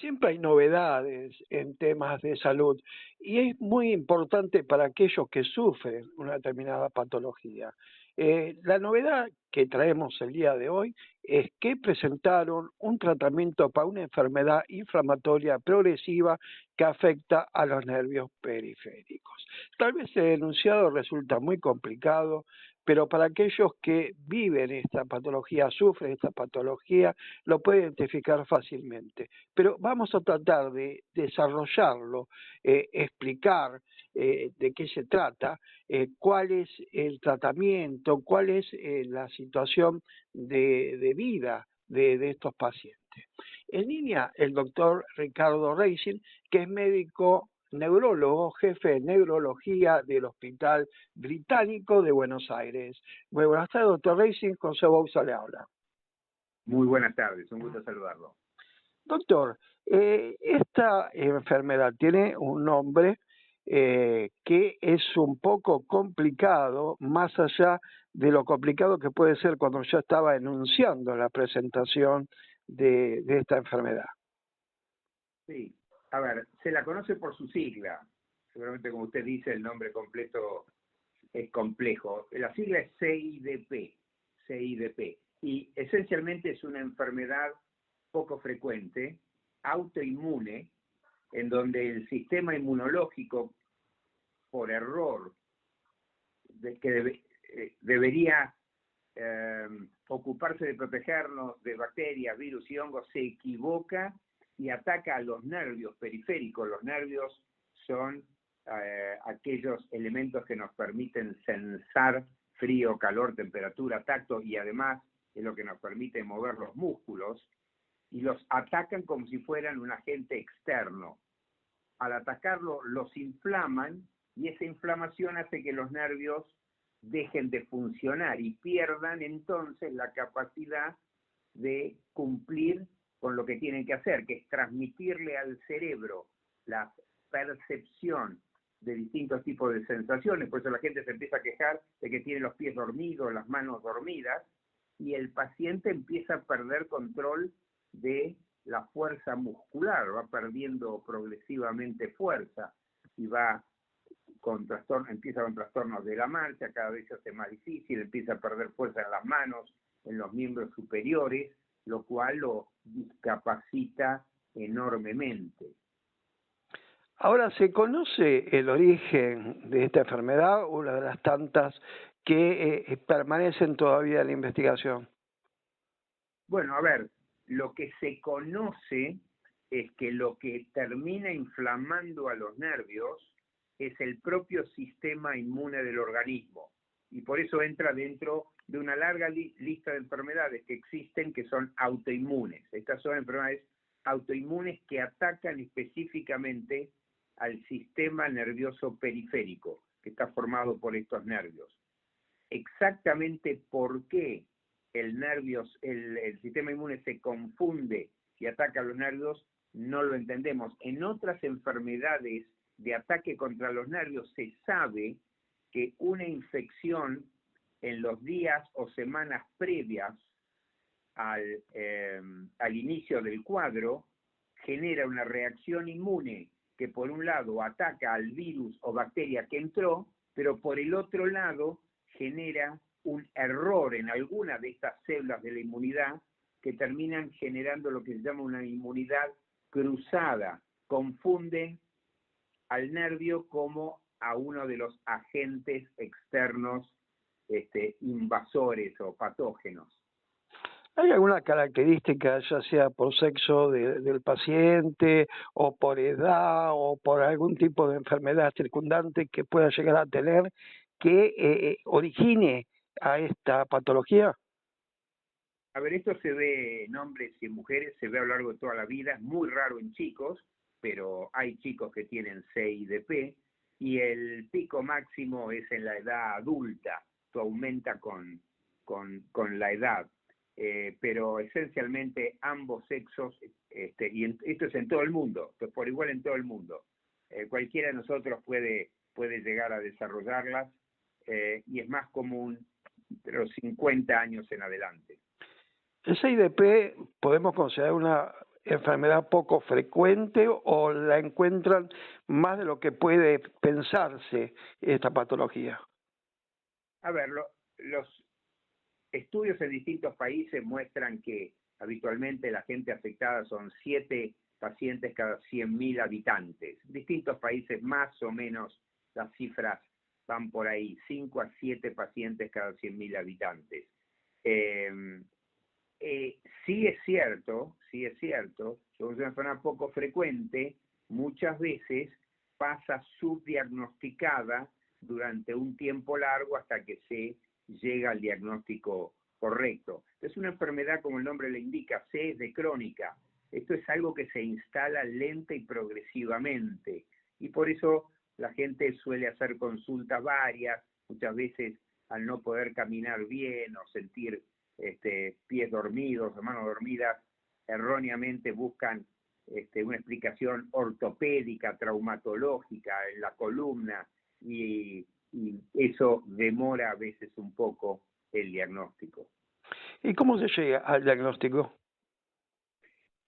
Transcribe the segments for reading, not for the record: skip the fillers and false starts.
Siempre hay novedades en temas de salud y es muy importante para aquellos que sufren una determinada patología. La novedad que traemos el día de hoy es que presentaron un tratamiento para una enfermedad inflamatoria progresiva que afecta a los nervios periféricos. Tal vez el enunciado resulta muy complicado, pero para aquellos que viven esta patología, sufren esta patología, lo pueden identificar fácilmente. Pero vamos a tratar de desarrollarlo, explicar de qué se trata, cuál es el tratamiento, cuál es la situación de vida de estos pacientes. En línea, el doctor Ricardo Reising, que es médico neurólogo, jefe de neurología del Hospital Británico de Buenos Aires. Muy buenas tardes, doctor Reising, José Bouza le habla. Muy buenas tardes, un gusto saludarlo. Doctor, esta enfermedad tiene un nombre que es un poco complicado, más allá de lo complicado que puede ser cuando yo estaba enunciando la presentación de esta enfermedad. Sí, a ver, se la conoce por su sigla. Seguramente, como usted dice, el nombre completo es complejo. La sigla es CIDP, y esencialmente es una enfermedad poco frecuente, autoinmune, en donde el sistema inmunológico, por error, debería ocuparse de protegernos de bacterias, virus y hongos, se equivoca y ataca a los nervios periféricos. Los nervios son aquellos elementos que nos permiten sensar frío, calor, temperatura, tacto, y además es lo que nos permite mover los músculos, y los atacan como si fueran un agente externo. Al atacarlo, los inflaman, y esa inflamación hace que los nervios dejen de funcionar y pierdan entonces la capacidad de cumplir con lo que tienen que hacer, que es transmitirle al cerebro la percepción de distintos tipos de sensaciones. Por eso la gente se empieza a quejar de que tiene los pies dormidos, las manos dormidas, y el paciente empieza a perder control de la fuerza muscular, va perdiendo progresivamente fuerza y va empieza con trastornos de la marcha, cada vez se hace más difícil, empieza a perder fuerza en las manos, en los miembros superiores, lo cual lo discapacita enormemente. Ahora, ¿se conoce el origen de esta enfermedad, una de las tantas que permanecen todavía en la investigación? Bueno, a ver, lo que se conoce es que lo que termina inflamando a los nervios es el propio sistema inmune del organismo, y por eso entra dentro de una larga lista de enfermedades que existen, que son autoinmunes. Estas son enfermedades autoinmunes que atacan específicamente al sistema nervioso periférico, que está formado por estos nervios. Exactamente por qué el sistema inmune se confunde y ataca a los nervios, no lo entendemos. En otras enfermedades de ataque contra los nervios se sabe que una infección en los días o semanas previas al inicio del cuadro genera una reacción inmune que por un lado ataca al virus o bacteria que entró, pero por el otro lado genera un error en alguna de estas células de la inmunidad que terminan generando lo que se llama una inmunidad cruzada. Confunden al nervio como a uno de los agentes externos invasores o patógenos. ¿Hay alguna característica, ya sea por sexo del paciente, o por edad, o por algún tipo de enfermedad circundante que pueda llegar a tener, que origine a esta patología? A ver, esto se ve en hombres y en mujeres, se ve a lo largo de toda la vida, es muy raro en chicos, pero hay chicos que tienen CIDP, y el pico máximo es en la edad adulta, esto aumenta con la edad. Pero esencialmente ambos sexos, esto es en todo el mundo, esto es por igual en todo el mundo. Cualquiera de nosotros puede llegar a desarrollarlas, y es más común de los 50 años en adelante. El CIDP podemos considerar una enfermedad poco frecuente o la encuentran más de lo que puede pensarse esta patología? A ver, los estudios en distintos países muestran que habitualmente la gente afectada son 7 pacientes cada 100.000 habitantes. En distintos países más o menos las cifras van por ahí, 5 a 7 pacientes cada 100.000 habitantes. Sí es cierto, que es una enfermedad poco frecuente, muchas veces pasa subdiagnosticada durante un tiempo largo hasta que se llega al diagnóstico correcto. Es una enfermedad, como el nombre le indica, C es de crónica. Esto es algo que se instala lenta y progresivamente, y por eso la gente suele hacer consultas varias, muchas veces al no poder caminar bien o sentir pies dormidos o manos dormidas, erróneamente buscan una explicación ortopédica, traumatológica en la columna, y eso demora a veces un poco el diagnóstico. ¿Y cómo se llega al diagnóstico?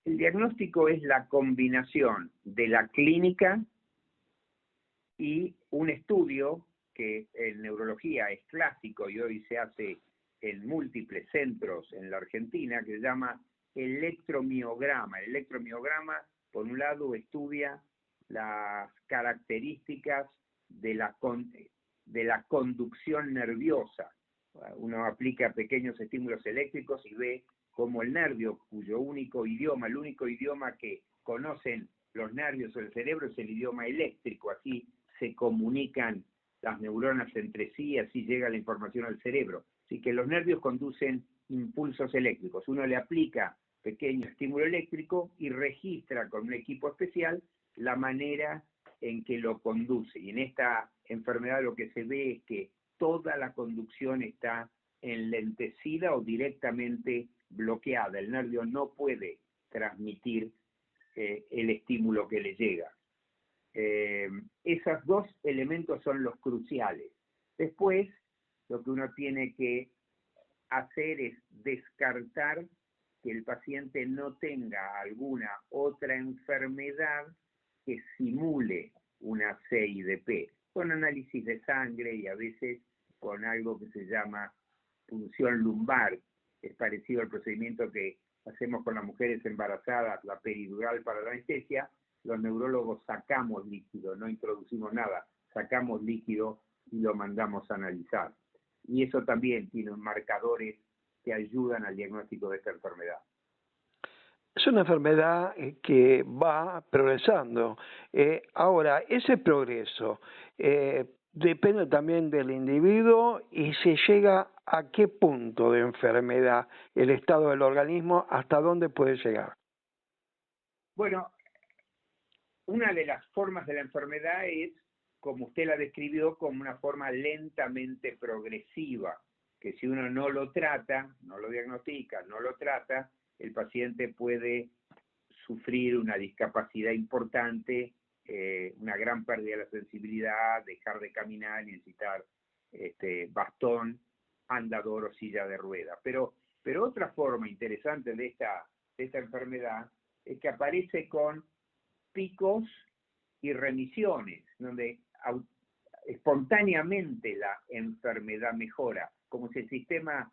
El diagnóstico es la combinación de la clínica y un estudio que en neurología es clásico y hoy se hace en múltiples centros en la Argentina, que se llama electromiograma. El electromiograma, por un lado, estudia las características de la conducción nerviosa. Uno aplica pequeños estímulos eléctricos y ve cómo el nervio, cuyo único idioma, el único idioma que conocen los nervios o el cerebro es el idioma eléctrico, así se comunican las neuronas entre sí, así llega la información al cerebro. Así que los nervios conducen impulsos eléctricos. Uno le aplica pequeño estímulo eléctrico y registra con un equipo especial la manera en que lo conduce. Y en esta enfermedad lo que se ve es que toda la conducción está enlentecida o directamente bloqueada. El nervio no puede transmitir el estímulo que le llega. Esos dos elementos son los cruciales. Después, lo que uno tiene que hacer es descartar que el paciente no tenga alguna otra enfermedad que simule una CIDP, con análisis de sangre y a veces con algo que se llama punción lumbar. Es parecido al procedimiento que hacemos con las mujeres embarazadas, la peridural para la anestesia. Los neurólogos sacamos líquido, no introducimos nada, sacamos líquido y lo mandamos a analizar. Y eso también tiene marcadores que ayudan al diagnóstico de esta enfermedad. Es una enfermedad que va progresando. Ahora, ese progreso depende también del individuo y se llega a qué punto de enfermedad, el estado del organismo, hasta dónde puede llegar. Bueno, una de las formas de la enfermedad es, como usted la describió, como una forma lentamente progresiva, que si uno no lo trata, no lo diagnostica, no lo trata, el paciente puede sufrir una discapacidad importante, una gran pérdida de la sensibilidad, dejar de caminar y necesitar bastón, andador o silla de rueda. Pero otra forma interesante de esta enfermedad es que aparece con picos y remisiones, donde espontáneamente la enfermedad mejora, como si el sistema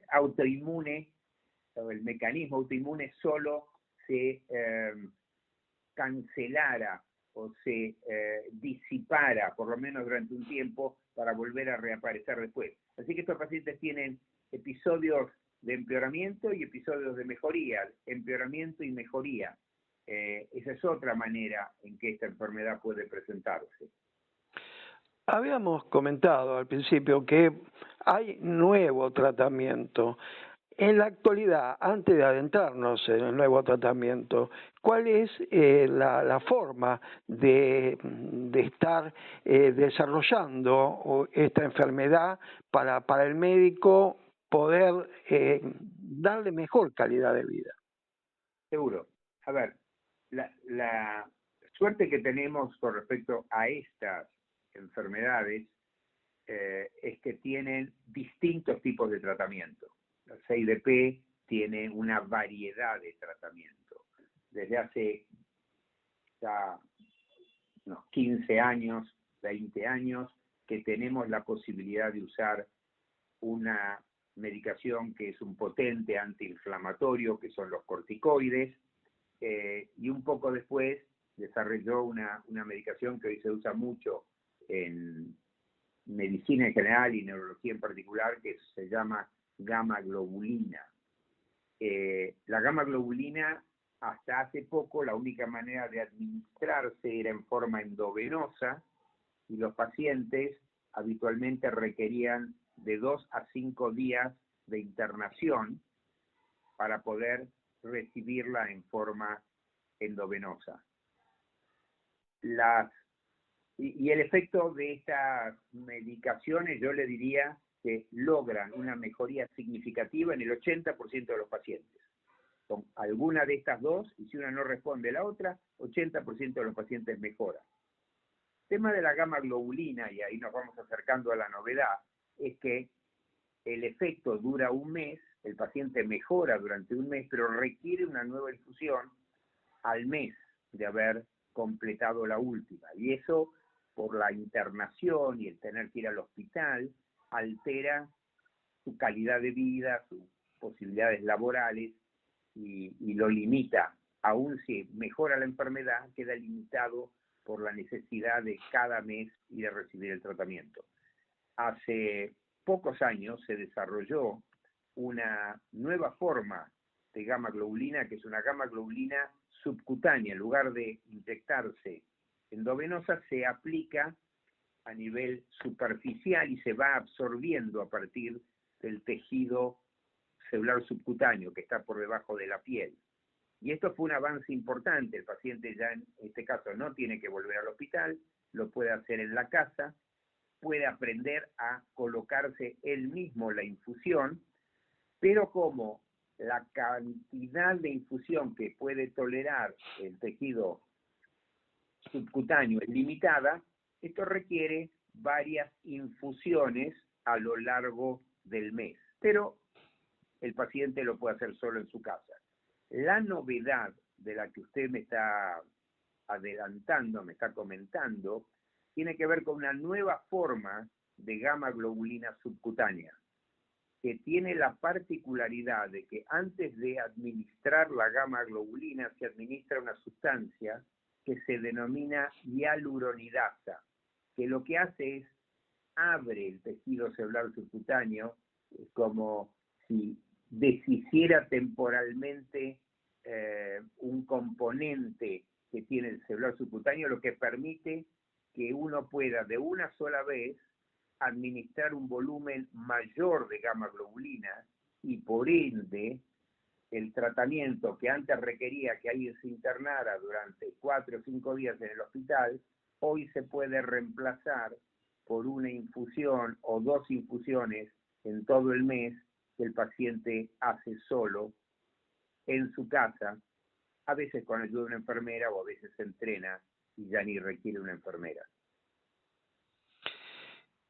autoinmune, o el mecanismo autoinmune solo se cancelara o se disipara, por lo menos durante un tiempo, para volver a reaparecer después. Así que estos pacientes tienen episodios de empeoramiento y episodios de mejoría, empeoramiento y mejoría. Esa es otra manera en que esta enfermedad puede presentarse. Habíamos comentado al principio que hay nuevo tratamiento. En la actualidad, antes de adentrarnos en el nuevo tratamiento, ¿cuál es la forma de estar desarrollando esta enfermedad para el médico poder darle mejor calidad de vida? Seguro. A ver, la suerte que tenemos con respecto a estas enfermedades es que tienen distintos tipos de tratamiento. La CIDP tiene una variedad de tratamiento. Desde hace ya unos 15 años, 20 años, que tenemos la posibilidad de usar una medicación que es un potente antiinflamatorio, que son los corticoides, y un poco después desarrolló una medicación que hoy se usa mucho en medicina en general y neurología en particular, que se llama gamma globulina. La gamma globulina, hasta hace poco, la única manera de administrarse era en forma endovenosa, y los pacientes habitualmente requerían de 2 a 5 días de internación para poder recibirla en forma endovenosa. Y el efecto de estas medicaciones, yo le diría que logran una mejoría significativa en el 80% de los pacientes. Con alguna de estas dos, y si una no responde a la otra, 80% de los pacientes mejoran. El tema de la gamma globulina, y ahí nos vamos acercando a la novedad, es que el efecto dura un mes, el paciente mejora durante un mes, pero requiere una nueva infusión al mes de haber completado la última. Y eso, por la internación y el tener que ir al hospital, altera su calidad de vida, sus posibilidades laborales y lo limita. Aún si mejora la enfermedad, queda limitado por la necesidad de cada mes ir a recibir el tratamiento. Hace pocos años se desarrolló una nueva forma de gamma globulina, que es una gamma globulina subcutánea. En lugar de inyectarse endovenosa, se aplica a nivel superficial y se va absorbiendo a partir del tejido celular subcutáneo que está por debajo de la piel. Y esto fue un avance importante. El paciente ya en este caso no tiene que volver al hospital, lo puede hacer en la casa, puede aprender a colocarse él mismo la infusión, pero como la cantidad de infusión que puede tolerar el tejido subcutáneo es limitada, esto requiere varias infusiones a lo largo del mes, pero el paciente lo puede hacer solo en su casa. La novedad de la que usted me está adelantando, me está comentando, tiene que ver con una nueva forma de gamma globulina subcutánea, que tiene la particularidad de que antes de administrar la gamma globulina se administra una sustancia que se denomina hialuronidasa, que lo que hace es abre el tejido celular subcutáneo, como si deshiciera temporalmente un componente que tiene el celular subcutáneo, lo que permite que uno pueda de una sola vez administrar un volumen mayor de gamma globulina, y por ende el tratamiento que antes requería que alguien se internara durante 4 o 5 días en el hospital, hoy se puede reemplazar por una infusión o 2 infusiones en todo el mes que el paciente hace solo en su casa, a veces con ayuda de una enfermera o a veces se entrena y ya ni requiere una enfermera.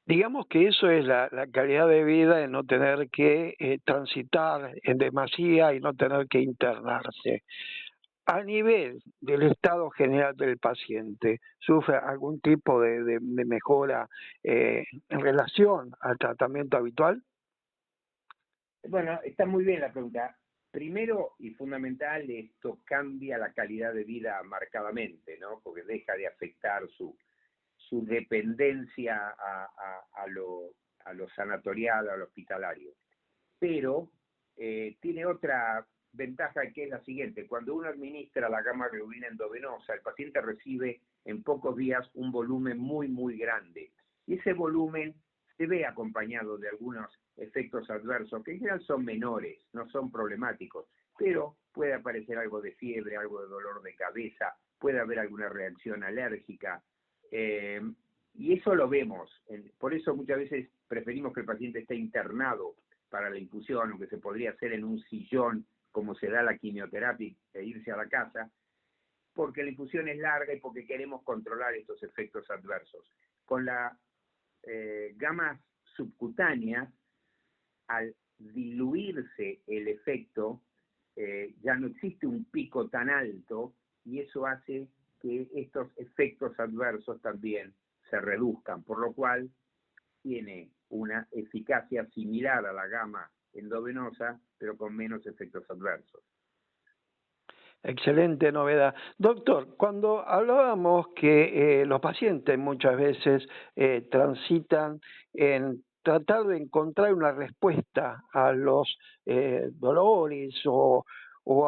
Digamos que eso es la calidad de vida, de no tener que transitar en demasía y no tener que internarse. A nivel del estado general del paciente, ¿sufre algún tipo de mejora en relación al tratamiento habitual? Bueno, está muy bien la pregunta. Primero y fundamental, esto cambia la calidad de vida marcadamente, ¿no? Porque deja de afectar su dependencia a lo sanatorial, a lo hospitalario. Pero tiene otra ventaja, que es la siguiente: cuando uno administra la gamma globulina endovenosa, el paciente recibe en pocos días un volumen muy, muy grande. Y ese volumen se ve acompañado de algunos efectos adversos, que en general son menores, no son problemáticos, pero puede aparecer algo de fiebre, algo de dolor de cabeza, puede haber alguna reacción alérgica, y eso lo vemos. Por eso muchas veces preferimos que el paciente esté internado para la infusión, o que se podría hacer en un sillón, como se da la quimioterapia, e irse a la casa, porque la infusión es larga y porque queremos controlar estos efectos adversos. Con la gamas subcutánea al diluirse el efecto, ya no existe un pico tan alto y eso hace que estos efectos adversos también se reduzcan, por lo cual tiene una eficacia similar a la gama endovenosa, pero con menos efectos adversos. Excelente novedad. Doctor, cuando hablábamos que los pacientes muchas veces transitan en tratar de encontrar una respuesta a los dolores o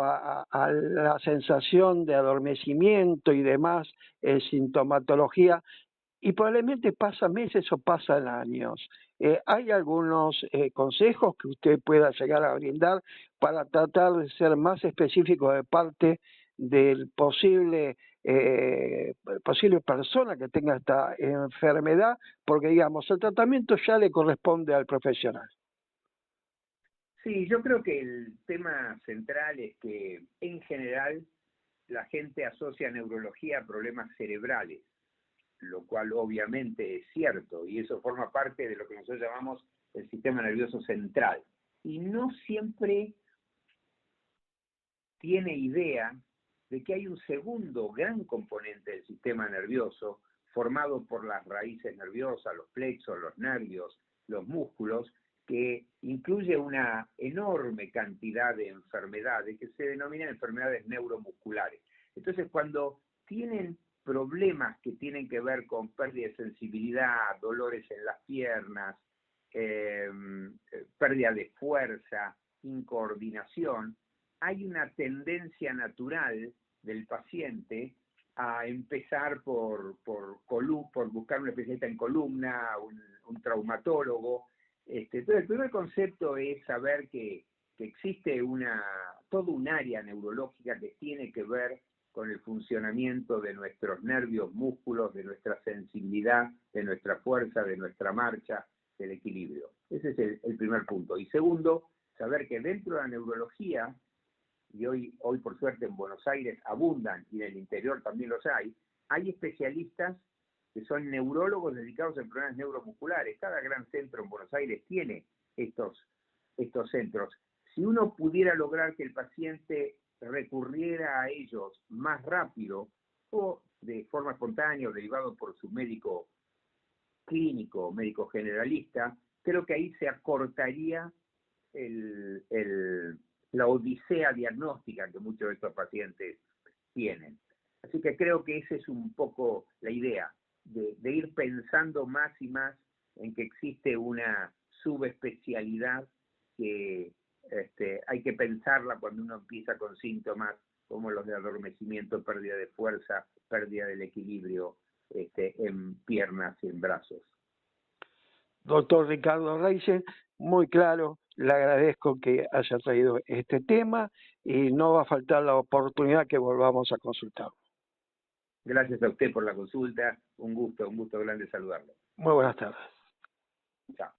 a la sensación de adormecimiento y demás sintomatología, y probablemente pasa meses o pasan años. ¿Hay algunos consejos que usted pueda llegar a brindar para tratar de ser más específico de parte del posible persona que tenga esta enfermedad? Porque, digamos, el tratamiento ya le corresponde al profesional. Sí, yo creo que el tema central es que en general la gente asocia neurología a problemas cerebrales, lo cual obviamente es cierto, y eso forma parte de lo que nosotros llamamos el sistema nervioso central. Y no siempre tiene idea de que hay un segundo gran componente del sistema nervioso formado por las raíces nerviosas, los plexos, los nervios, los músculos, que incluye una enorme cantidad de enfermedades que se denominan enfermedades neuromusculares. Entonces, cuando tienen problemas que tienen que ver con pérdida de sensibilidad, dolores en las piernas, pérdida de fuerza, incoordinación, hay una tendencia natural del paciente a empezar por buscar un especialista en columna, un traumatólogo. Entonces, el primer concepto es saber que existe todo un área neurológica que tiene que ver con el funcionamiento de nuestros nervios, músculos, de nuestra sensibilidad, de nuestra fuerza, de nuestra marcha, del equilibrio. Ese es el primer punto. Y segundo, saber que dentro de la neurología, y hoy por suerte en Buenos Aires abundan, y en el interior también los hay especialistas que son neurólogos dedicados a problemas neuromusculares. Cada gran centro en Buenos Aires tiene estos centros. Si uno pudiera lograr que el paciente recurriera a ellos más rápido o de forma espontánea o derivado por su médico clínico, médico generalista, creo que ahí se acortaría la odisea diagnóstica que muchos de estos pacientes tienen. Así que creo que esa es un poco la idea, de ir pensando más y más en que existe una subespecialidad que hay que pensarla cuando uno empieza con síntomas como los de adormecimiento, pérdida de fuerza, pérdida del equilibrio en piernas y en brazos. Doctor Ricardo Reisen, muy claro, le agradezco que haya traído este tema y no va a faltar la oportunidad que volvamos a consultar. Gracias a usted por la consulta, un gusto grande saludarlo. Muy buenas tardes. Chao.